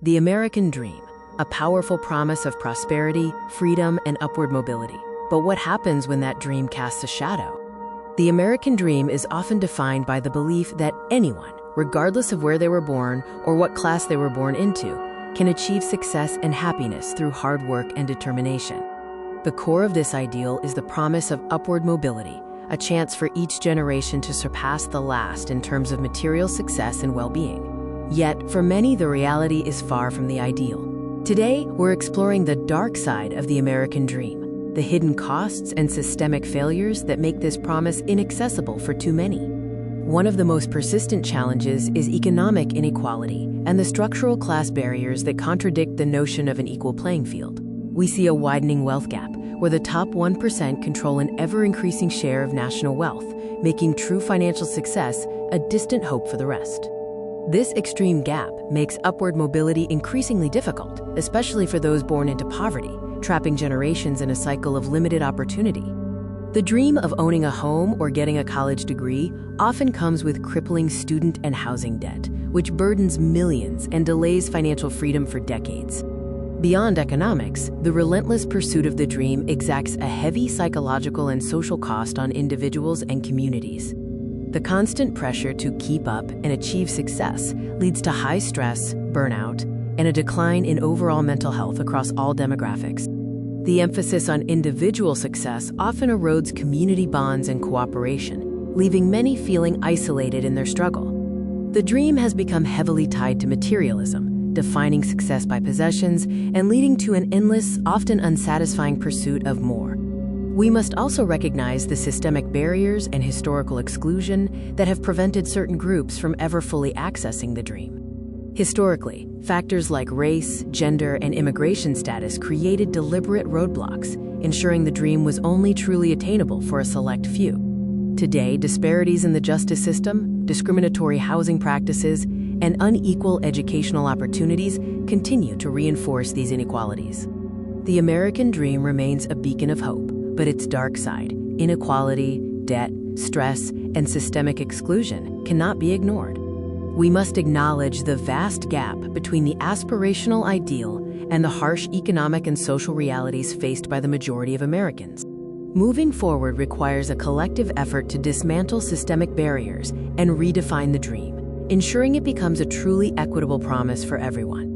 The American dream, a powerful promise of prosperity, freedom, and upward mobility. But what happens when that dream casts a shadow? The American dream is often defined by the belief that anyone, regardless of where they were born or what class they were born into, can achieve success and happiness through hard work and determination. The core of this ideal is the promise of upward mobility, a chance for each generation to surpass the last in terms of material success and well-being. Yet, for many, the reality is far from the ideal. Today, we're exploring the dark side of the American dream, the hidden costs and systemic failures that make this promise inaccessible for too many. One of the most persistent challenges is economic inequality and the structural class barriers that contradict the notion of an equal playing field. We see a widening wealth gap, where the top 1% control an ever-increasing share of national wealth, making true financial success a distant hope for the rest. This extreme gap makes upward mobility increasingly difficult, especially for those born into poverty, trapping generations in a cycle of limited opportunity. The dream of owning a home or getting a college degree often comes with crippling student and housing debt, which burdens millions and delays financial freedom for decades. Beyond economics, the relentless pursuit of the dream exacts a heavy psychological and social cost on individuals and communities. The constant pressure to keep up and achieve success leads to high stress, burnout, and a decline in overall mental health across all demographics. The emphasis on individual success often erodes community bonds and cooperation, leaving many feeling isolated in their struggle. The dream has become heavily tied to materialism, defining success by possessions and leading to an endless, often unsatisfying pursuit of more. We must also recognize the systemic barriers and historical exclusion that have prevented certain groups from ever fully accessing the dream. Historically, factors like race, gender, and immigration status created deliberate roadblocks, ensuring the dream was only truly attainable for a select few. Today, disparities in the justice system, discriminatory housing practices, and unequal educational opportunities continue to reinforce these inequalities. The American dream remains a beacon of hope, but its dark side, inequality, debt, stress, and systemic exclusion, cannot be ignored. We must acknowledge the vast gap between the aspirational ideal and the harsh economic and social realities faced by the majority of Americans. Moving forward requires a collective effort to dismantle systemic barriers and redefine the dream, ensuring it becomes a truly equitable promise for everyone.